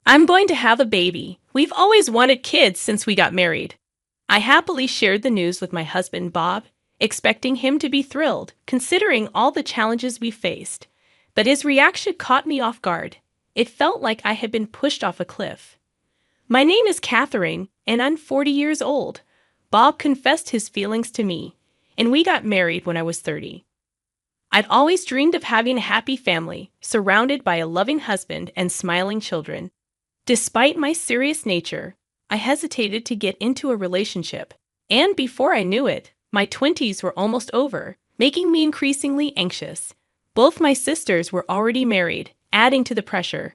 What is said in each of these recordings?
I'm going to have a baby. We've always wanted kids since we got married. I happily shared the news with my husband, Bob, expecting him to be thrilled, considering all the challenges we faced. But his reaction caught me off guard. It felt like I had been pushed off a cliff. My name is Catherine, and I'm 40 years old. Bob confessed his feelings to me, and we got married when I was 30. I'd always dreamed of having a happy family, surrounded by a loving husband and smiling children. Despite my serious nature, I hesitated to get into a relationship, and before I knew it, my 20s were almost over, making me increasingly anxious. Both my sisters were already married, adding to the pressure.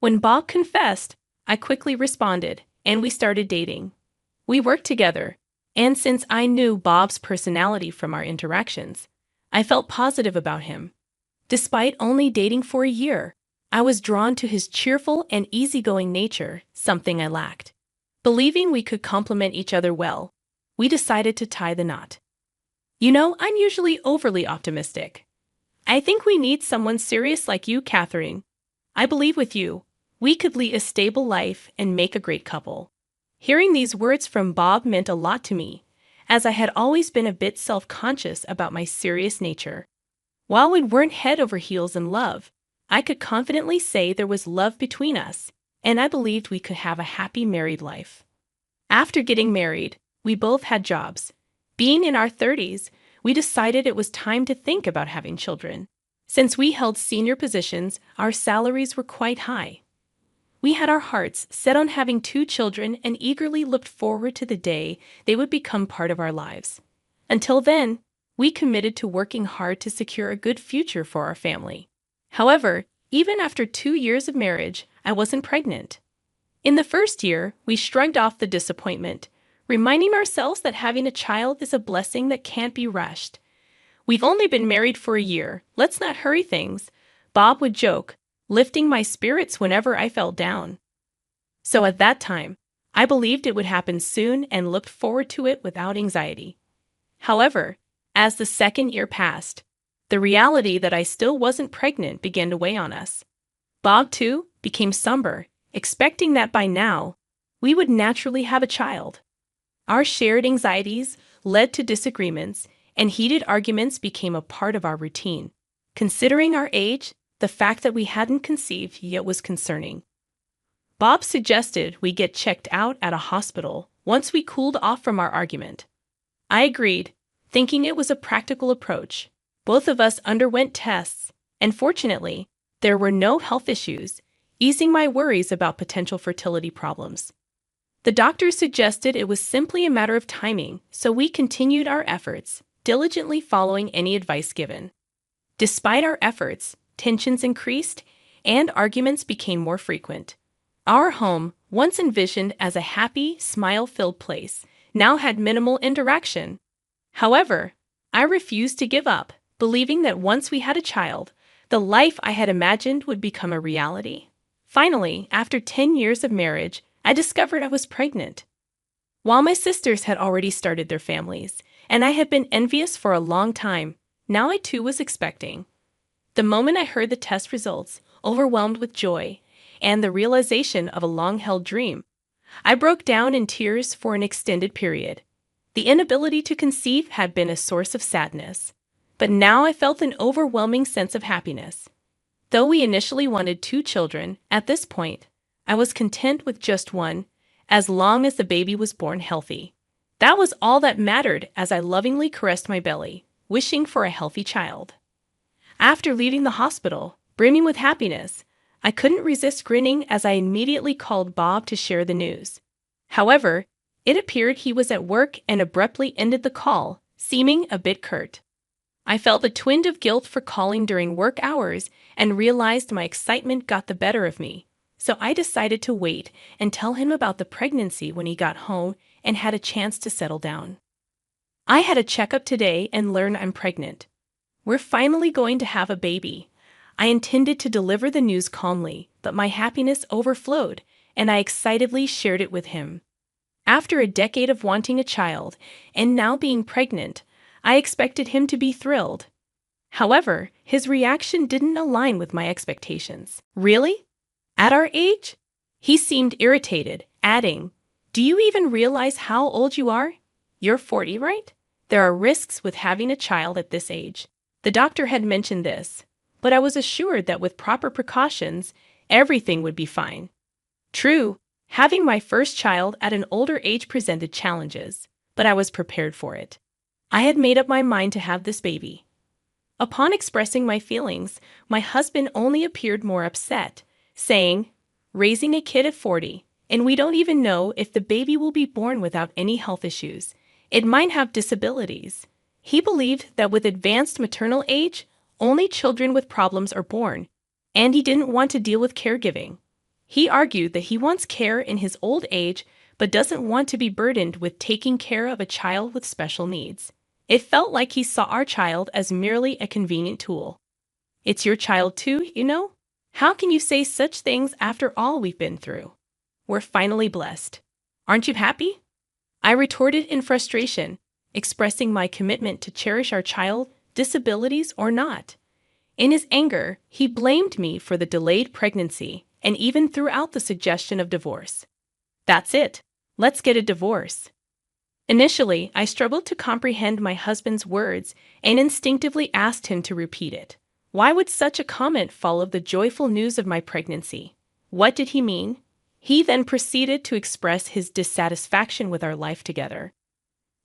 When Bob confessed, I quickly responded, and we started dating. We worked together, and since I knew Bob's personality from our interactions, I felt positive about him. Despite only dating for a year, I was drawn to his cheerful and easygoing nature, something I lacked. Believing we could complement each other well, we decided to tie the knot. I'm usually overly optimistic. I think we need someone serious like you, Catherine. I believe with you, we could lead a stable life and make a great couple. Hearing these words from Bob meant a lot to me, as I had always been a bit self-conscious about my serious nature. While we weren't head over heels in love, I could confidently say there was love between us, and I believed we could have a happy married life. After getting married, we both had jobs. Being in our 30s, we decided it was time to think about having children. Since we held senior positions, our salaries were quite high. We had our hearts set on having 2 children and eagerly looked forward to the day they would become part of our lives. Until then, we committed to working hard to secure a good future for our family. However, even after 2 years of marriage, I wasn't pregnant. In the first year, we shrugged off the disappointment, reminding ourselves that having a child is a blessing that can't be rushed. "We've only been married for a year. Let's not hurry things," Bob would joke, lifting my spirits whenever I felt down. So at that time, I believed it would happen soon and looked forward to it without anxiety. However, as the second year passed, the reality that I still wasn't pregnant began to weigh on us. Bob, too, became somber, expecting that by now, we would naturally have a child. Our shared anxieties led to disagreements, and heated arguments became a part of our routine. Considering our age, the fact that we hadn't conceived yet was concerning. Bob suggested we get checked out at a hospital once we cooled off from our argument. I agreed, thinking it was a practical approach. Both of us underwent tests, and fortunately, there were no health issues, easing my worries about potential fertility problems. The doctor suggested it was simply a matter of timing, so we continued our efforts, diligently following any advice given. Despite our efforts, tensions increased, and arguments became more frequent. Our home, once envisioned as a happy, smile-filled place, now had minimal interaction. However, I refused to give up, believing that once we had a child, the life I had imagined would become a reality. Finally, after 10 years of marriage, I discovered I was pregnant. While my sisters had already started their families, and I had been envious for a long time, now I too was expecting. The moment I heard the test results, overwhelmed with joy and the realization of a long-held dream, I broke down in tears for an extended period. The inability to conceive had been a source of sadness, but now I felt an overwhelming sense of happiness. Though we initially wanted 2 children, at this point, I was content with just one, as long as the baby was born healthy. That was all that mattered as I lovingly caressed my belly, wishing for a healthy child. After leaving the hospital, brimming with happiness, I couldn't resist grinning as I immediately called Bob to share the news. However, it appeared he was at work and abruptly ended the call, seeming a bit curt. I felt a twinge of guilt for calling during work hours and realized my excitement got the better of me, so I decided to wait and tell him about the pregnancy when he got home and had a chance to settle down. "I had a checkup today and learned I'm pregnant. We're finally going to have a baby." I intended to deliver the news calmly, but my happiness overflowed, and I excitedly shared it with him. After a decade of wanting a child, and now being pregnant, I expected him to be thrilled. However, his reaction didn't align with my expectations. "Really? At our age?" He seemed irritated, adding, "Do you even realize how old you are? You're 40, right? There are risks with having a child at this age." The doctor had mentioned this, but I was assured that with proper precautions, everything would be fine. True, having my first child at an older age presented challenges, but I was prepared for it. I had made up my mind to have this baby. Upon expressing my feelings, my husband only appeared more upset, saying, "Raising a kid at 40, and we don't even know if the baby will be born without any health issues. It might have disabilities." He believed that with advanced maternal age, only children with problems are born, and he didn't want to deal with caregiving. He argued that he wants care in his old age, but doesn't want to be burdened with taking care of a child with special needs. It felt like he saw our child as merely a convenient tool. "It's your child too, you know? How can you say such things after all we've been through? We're finally blessed. Aren't you happy?" I retorted in frustration, expressing my commitment to cherish our child, disabilities or not. In his anger, he blamed me for the delayed pregnancy and even threw out the suggestion of divorce. "That's it. Let's get a divorce." Initially, I struggled to comprehend my husband's words and instinctively asked him to repeat it. Why would such a comment follow the joyful news of my pregnancy? What did he mean? He then proceeded to express his dissatisfaction with our life together.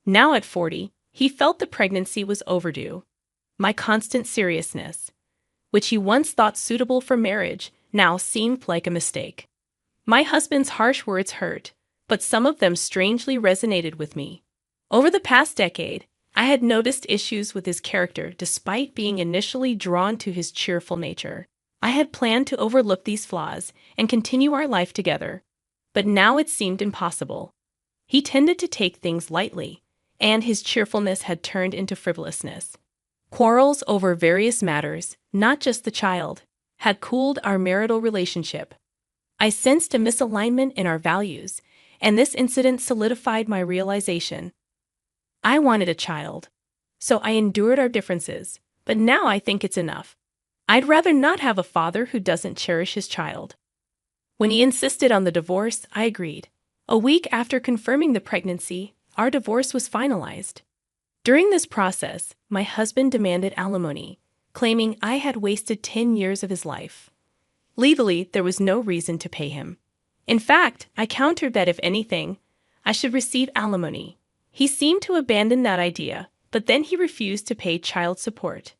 Now at 40, he felt the pregnancy was overdue. My constant seriousness, which he once thought suitable for marriage, now seemed like a mistake. My husband's harsh words hurt, but some of them strangely resonated with me. Over the past decade, I had noticed issues with his character despite being initially drawn to his cheerful nature. I had planned to overlook these flaws and continue our life together, but now it seemed impossible. He tended to take things lightly, and his cheerfulness had turned into frivolousness. Quarrels over various matters, not just the child, had cooled our marital relationship. I sensed a misalignment in our values, and this incident solidified my realization. I wanted a child, so I endured our differences, but now I think it's enough. I'd rather not have a father who doesn't cherish his child. When he insisted on the divorce, I agreed. A week after confirming the pregnancy, our divorce was finalized. During this process, my husband demanded alimony, claiming I had wasted 10 years of his life. Legally, there was no reason to pay him. In fact, I countered that if anything, I should receive alimony. He seemed to abandon that idea, but then he refused to pay child support.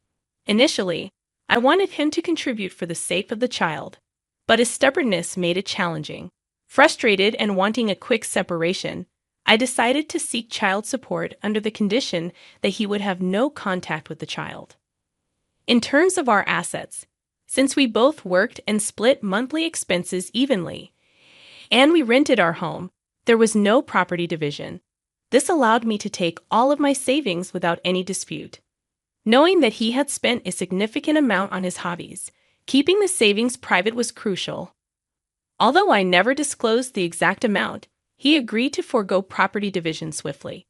Initially, I wanted him to contribute for the sake of the child, but his stubbornness made it challenging. Frustrated and wanting a quick separation, I decided to seek child support under the condition that he would have no contact with the child. In terms of our assets, since we both worked and split monthly expenses evenly, and we rented our home, there was no property division. This allowed me to take all of my savings without any dispute. Knowing that he had spent a significant amount on his hobbies, keeping the savings private was crucial. Although I never disclosed the exact amount, he agreed to forego property division swiftly.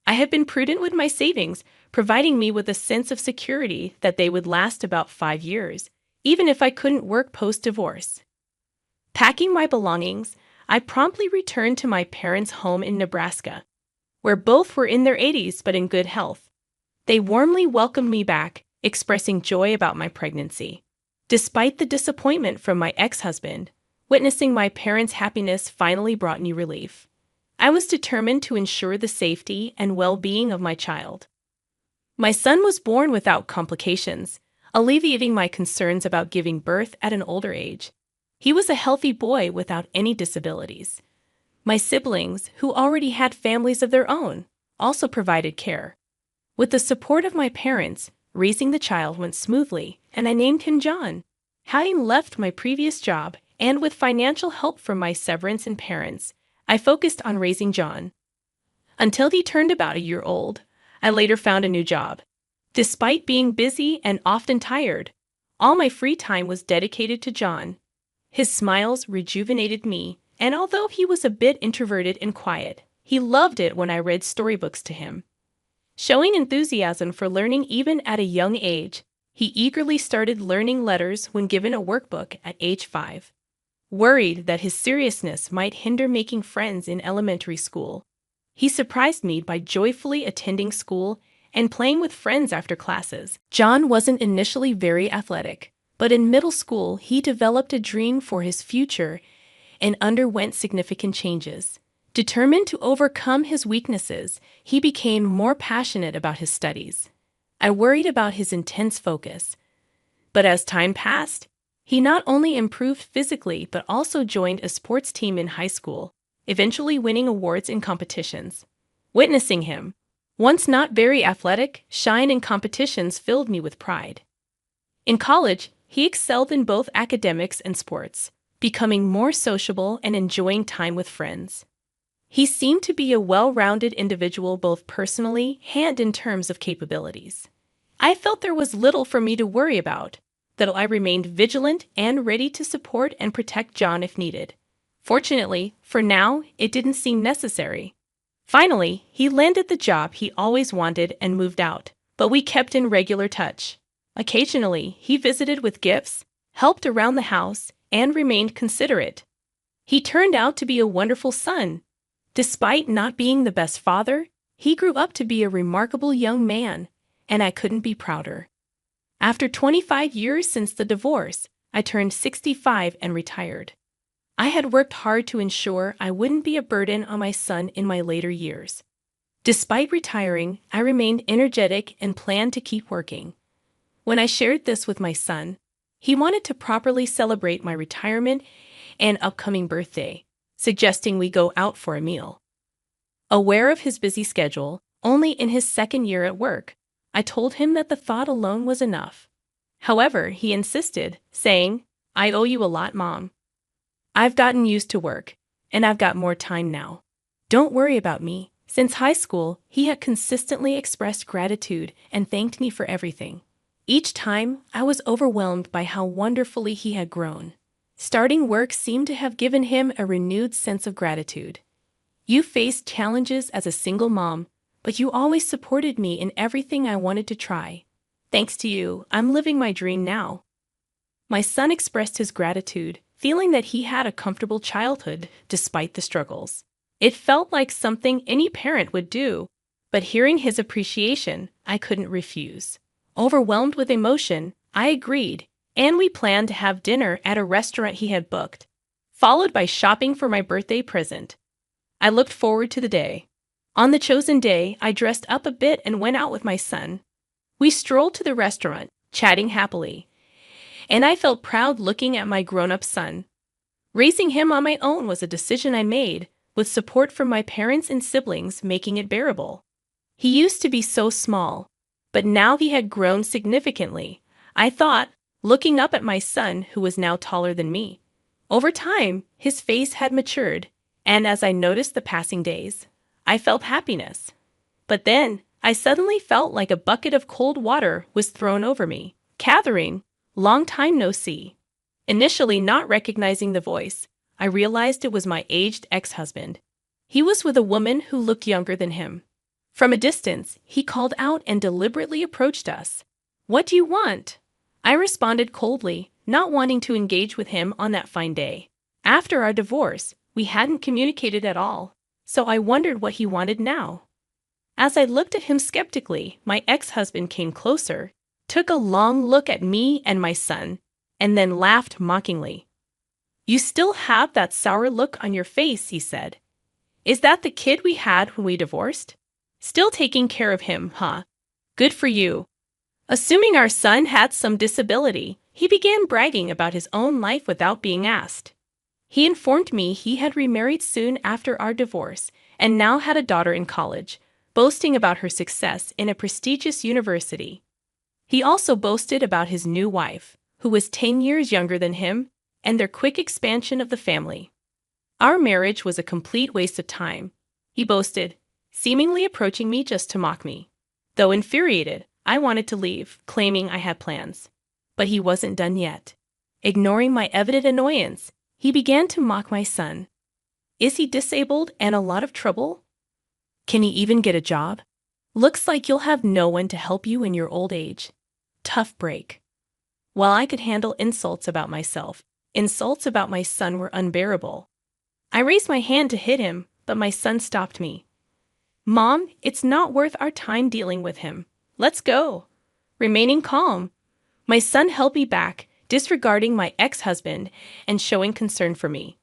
I had been prudent with my savings, providing me with a sense of security that they would last about 5 years, even if I couldn't work post-divorce. Packing my belongings, I promptly returned to my parents' home in Nebraska, where both were in their 80s but in good health. They warmly welcomed me back, expressing joy about my pregnancy. Despite the disappointment from my ex-husband, witnessing my parents' happiness finally brought me relief. I was determined to ensure the safety and well-being of my child. My son was born without complications, alleviating my concerns about giving birth at an older age. He was a healthy boy without any disabilities. My siblings, who already had families of their own, also provided care. With the support of my parents, raising the child went smoothly, and I named him John. Having left my previous job, and with financial help from my severance and parents, I focused on raising John. Until he turned about a year old, I later found a new job. Despite being busy and often tired, all my free time was dedicated to John. His smiles rejuvenated me, and although he was a bit introverted and quiet, he loved it when I read storybooks to him. Showing enthusiasm for learning even at a young age, he eagerly started learning letters when given a workbook at age 5. worried that his seriousness might hinder making friends in elementary school. He surprised me by joyfully attending school and playing with friends after classes. John wasn't initially very athletic, but in middle school he developed a dream for his future and underwent significant changes. Determined to overcome his weaknesses, he became more passionate about his studies. I worried about his intense focus, but as time passed, he not only improved physically but also joined a sports team in high school, eventually winning awards in competitions. Witnessing him, once not very athletic, shine in competitions filled me with pride. In college, he excelled in both academics and sports, becoming more sociable and enjoying time with friends. He seemed to be a well-rounded individual both personally and in terms of capabilities. I felt there was little for me to worry about, that I remained vigilant and ready to support and protect John if needed. Fortunately, for now, it didn't seem necessary. Finally, he landed the job he always wanted and moved out, but we kept in regular touch. Occasionally, he visited with gifts, helped around the house, and remained considerate. He turned out to be a wonderful son. Despite not being the best father, he grew up to be a remarkable young man, and I couldn't be prouder. After 25 years since the divorce, I turned 65 and retired. I had worked hard to ensure I wouldn't be a burden on my son in my later years. Despite retiring, I remained energetic and planned to keep working. When I shared this with my son, he wanted to properly celebrate my retirement and upcoming birthday, suggesting we go out for a meal. Aware of his busy schedule, only in his second year at work, I told him that the thought alone was enough. However, he insisted, saying, "I owe you a lot, Mom. I've gotten used to work, and I've got more time now. Don't worry about me." Since high school, he had consistently expressed gratitude and thanked me for everything. Each time, I was overwhelmed by how wonderfully he had grown. Starting work seemed to have given him a renewed sense of gratitude. "You faced challenges as a single mom, but you always supported me in everything I wanted to try. Thanks to you, I'm living my dream now." My son expressed his gratitude, feeling that he had a comfortable childhood despite the struggles. It felt like something any parent would do, but hearing his appreciation, I couldn't refuse. Overwhelmed with emotion, I agreed, and we planned to have dinner at a restaurant he had booked, followed by shopping for my birthday present. I looked forward to the day. On the chosen day, I dressed up a bit and went out with my son. We strolled to the restaurant, chatting happily, and I felt proud looking at my grown-up son. Raising him on my own was a decision I made, with support from my parents and siblings making it bearable. He used to be so small, but now he had grown significantly, I thought, looking up at my son who was now taller than me. Over time, his face had matured, and as I noticed the passing days, I felt happiness. But then, I suddenly felt like a bucket of cold water was thrown over me. "Catherine, long time no see." Initially not recognizing the voice, I realized it was my aged ex-husband. He was with a woman who looked younger than him. From a distance, he called out and deliberately approached us. "What do you want?" I responded coldly, not wanting to engage with him on that fine day. After our divorce, we hadn't communicated at all, so I wondered what he wanted now. As I looked at him skeptically, my ex-husband came closer, took a long look at me and my son, and then laughed mockingly. "You still have that sour look on your face," he said. "Is that the kid we had when we divorced? Still taking care of him, huh? Good for you." Assuming our son had some disability, he began bragging about his own life without being asked. He informed me he had remarried soon after our divorce and now had a daughter in college, boasting about her success in a prestigious university. He also boasted about his new wife, who was 10 years younger than him, and their quick expansion of the family. "Our marriage was a complete waste of time," he boasted, seemingly approaching me just to mock me. Though infuriated, I wanted to leave, claiming I had plans. But he wasn't done yet. Ignoring my evident annoyance, he began to mock my son. "Is he disabled and a lot of trouble? Can he even get a job? Looks like you'll have no one to help you in your old age. Tough break." While I could handle insults about myself, Insults about my son were unbearable. I raised my hand to hit him, but my son stopped me. Mom, it's not worth our time dealing with him. Let's go. Remaining calm, my son held me back, disregarding my ex-husband and showing concern for me.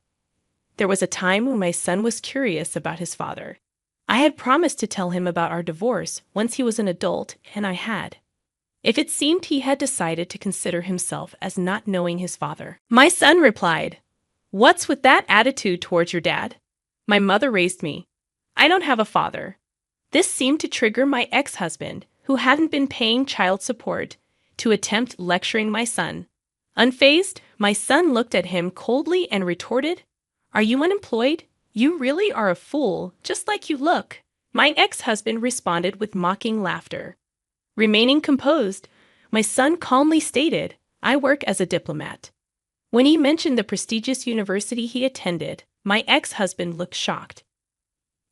There was a time when my son was curious about his father. I had promised to tell him about our divorce once he was an adult, and I had. It seemed he had decided to consider himself as not knowing his father. My son replied, "What's with that attitude towards your dad?" My mother raised me. I don't have a father. This seemed to trigger my ex-husband, who hadn't been paying child support, to attempt lecturing my son. Unfazed, my son looked at him coldly and retorted, "Are you unemployed? You really are a fool, just like you look." My ex-husband responded with mocking laughter. Remaining composed, my son calmly stated, "I work as a diplomat." When he mentioned the prestigious university he attended, my ex-husband looked shocked.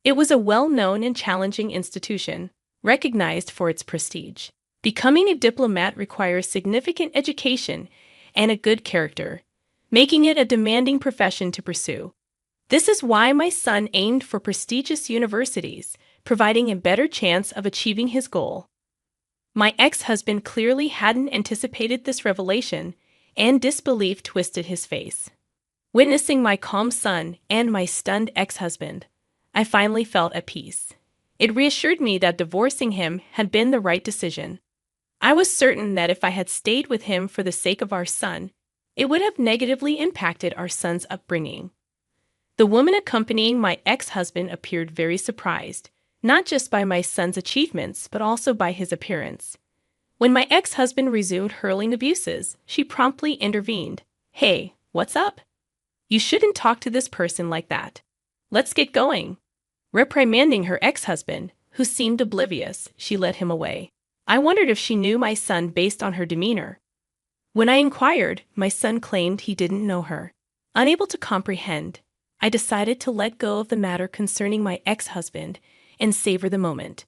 It was a well-known and challenging institution, recognized for its prestige. Becoming a diplomat requires significant education and a good character, making it a demanding profession to pursue. This is why my son aimed for prestigious universities, providing a better chance of achieving his goal. My ex-husband clearly hadn't anticipated this revelation, and disbelief twisted his face. Witnessing my calm son and my stunned ex-husband, I finally felt at peace. It reassured me that divorcing him had been the right decision. I was certain that if I had stayed with him for the sake of our son, it would have negatively impacted our son's upbringing. The woman accompanying my ex-husband appeared very surprised, not just by my son's achievements, but also by his appearance. When my ex-husband resumed hurling abuses, she promptly intervened. "Hey, what's up? You shouldn't talk to this person like that. Let's get going." Reprimanding her ex-husband, who seemed oblivious, she led him away. I wondered if she knew my son based on her demeanor. When I inquired, my son claimed he didn't know her. Unable to comprehend, I decided to let go of the matter concerning my ex-husband and savor the moment.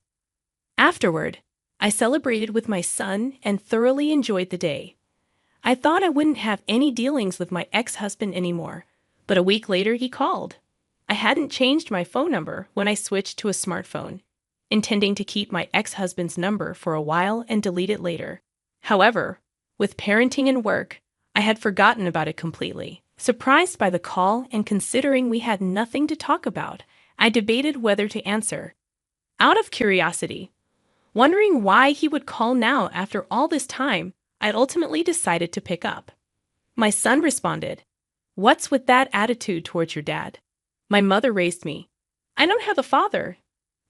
Afterward, I celebrated with my son and thoroughly enjoyed the day. I thought I wouldn't have any dealings with my ex-husband anymore, but a week later he called. I hadn't changed my phone number when I switched to a smartphone, intending to keep my ex-husband's number for a while and delete it later. However, with parenting and work, I had forgotten about it completely. Surprised by the call and considering we had nothing to talk about, I debated whether to answer. Out of curiosity, wondering why he would call now after all this time, I ultimately decided to pick up. My son responded, "What's with that attitude towards your dad?" My mother raised me. I don't have a father.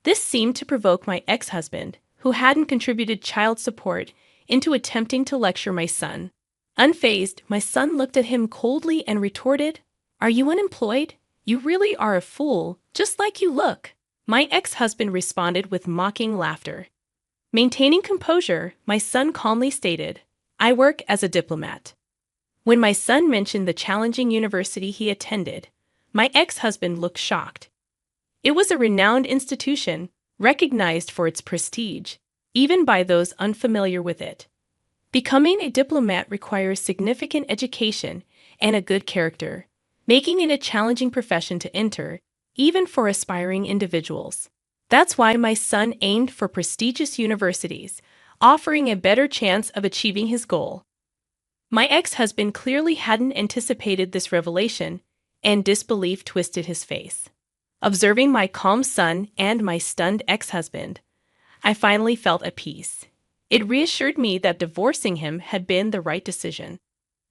This seemed to provoke my ex-husband, who hadn't contributed child support, into attempting to lecture my son. Unfazed, my son looked at him coldly and retorted, "Are you unemployed? You really are a fool, just like you look." My ex-husband responded with mocking laughter. Maintaining composure, my son calmly stated, "I work as a diplomat." When my son mentioned the challenging university he attended, my ex-husband looked shocked. It was a renowned institution, recognized for its prestige, even by those unfamiliar with it. Becoming a diplomat requires significant education and a good character, making it a challenging profession to enter, even for aspiring individuals. That's why my son aimed for prestigious universities, offering a better chance of achieving his goal. My ex-husband clearly hadn't anticipated this revelation, and disbelief twisted his face. Observing my calm son and my stunned ex-husband, I finally felt at peace. It reassured me that divorcing him had been the right decision.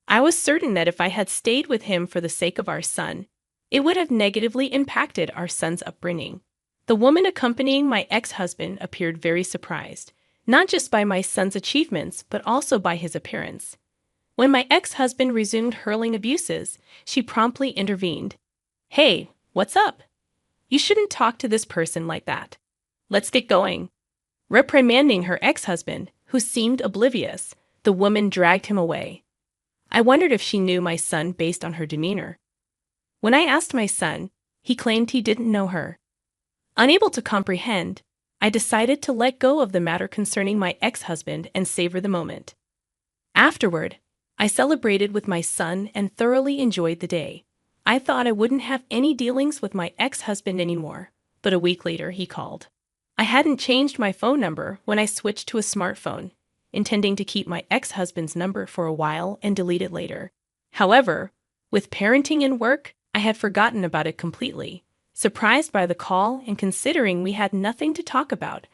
I was certain that if I had stayed with him for the sake of our son, it would have negatively impacted our son's upbringing. The woman accompanying my ex-husband appeared very surprised, not just by my son's achievements, but also by his appearance. When my ex-husband resumed hurling abuses, she promptly intervened. "Hey, what's up? You shouldn't talk to this person like that. Let's get going." Reprimanding her ex-husband, who seemed oblivious, the woman dragged him away. I wondered if she knew my son based on her demeanor. When I asked my son, he claimed he didn't know her. Unable to comprehend, I decided to let go of the matter concerning my ex-husband and savor the moment. Afterward, I celebrated with my son and thoroughly enjoyed the day. I thought I wouldn't have any dealings with my ex-husband anymore, but a week later he called. I hadn't changed my phone number when I switched to a smartphone, intending to keep my ex-husband's number for a while and delete it later. However, with parenting and work, I had forgotten about it completely. Surprised by the call and considering we had nothing to talk about,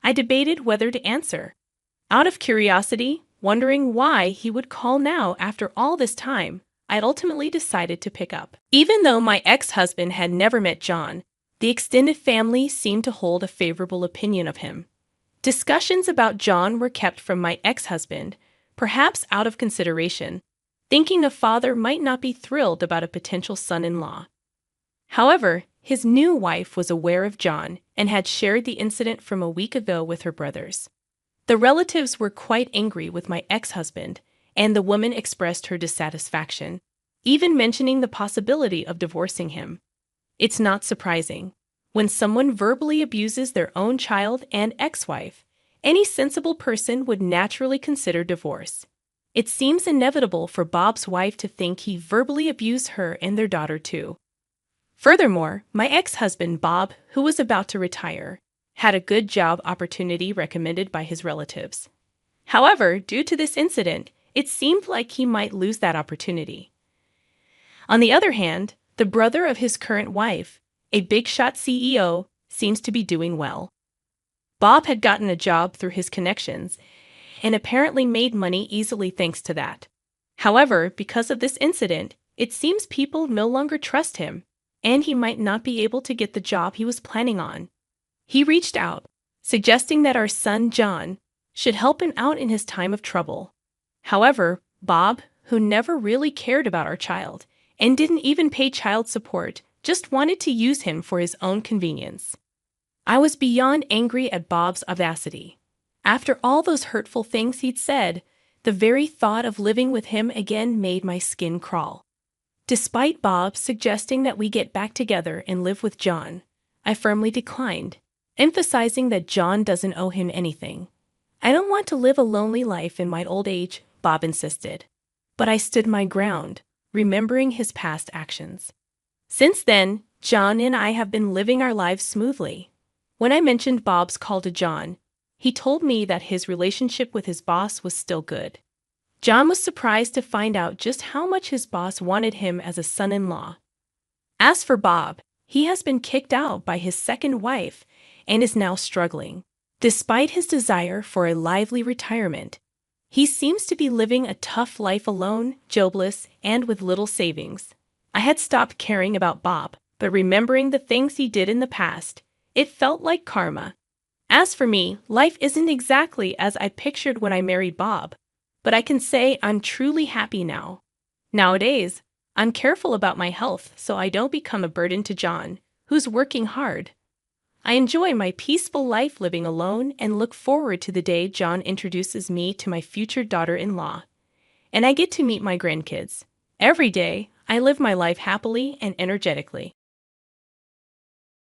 I debated whether to answer. Out of curiosity, wondering why he would call now after all this time, I ultimately decided to pick up. Even though my ex-husband had never met John, the extended family seemed to hold a favorable opinion of him. Discussions about John were kept from my ex-husband, perhaps out of consideration, thinking a father might not be thrilled about a potential son-in-law. However, his new wife was aware of John and had shared the incident from a week ago with her brothers. The relatives were quite angry with my ex-husband, and the woman expressed her dissatisfaction, even mentioning the possibility of divorcing him. It's not surprising. When someone verbally abuses their own child and ex-wife, any sensible person would naturally consider divorce. It seems inevitable for Bob's wife to think he verbally abused her and their daughter too. Furthermore, my ex-husband Bob, who was about to retire, had a good job opportunity recommended by his relatives. However, due to this incident, it seemed like he might lose that opportunity. On the other hand, the brother of his current wife, a big-shot CEO, seems to be doing well. Bob had gotten a job through his connections and apparently made money easily thanks to that. However, because of this incident, it seems people no longer trust him, and he might not be able to get the job he was planning on. He reached out, suggesting that our son John should help him out in his time of trouble. However, Bob, who never really cared about our child and didn't even pay child support, just wanted to use him for his own convenience. I was beyond angry at Bob's audacity. After all those hurtful things he'd said, the very thought of living with him again made my skin crawl. Despite Bob suggesting that we get back together and live with John, I firmly declined, emphasizing that John doesn't owe him anything. I don't want to live a lonely life in my old age, Bob insisted. But I stood my ground, remembering his past actions. Since then, John and I have been living our lives smoothly. When I mentioned Bob's call to John, he told me that his relationship with his boss was still good. John was surprised to find out just how much his boss wanted him as a son-in-law. As for Bob, he has been kicked out by his second wife and is now struggling. Despite his desire for a lively retirement, he seems to be living a tough life alone, jobless, and with little savings. I had stopped caring about Bob, but remembering the things he did in the past, it felt like karma. As for me, life isn't exactly as I pictured when I married Bob, but I can say I'm truly happy now. Nowadays, I'm careful about my health so I don't become a burden to John, who's working hard. I enjoy my peaceful life living alone and look forward to the day John introduces me to my future daughter-in-law, and I get to meet my grandkids. Every day, I live my life happily and energetically.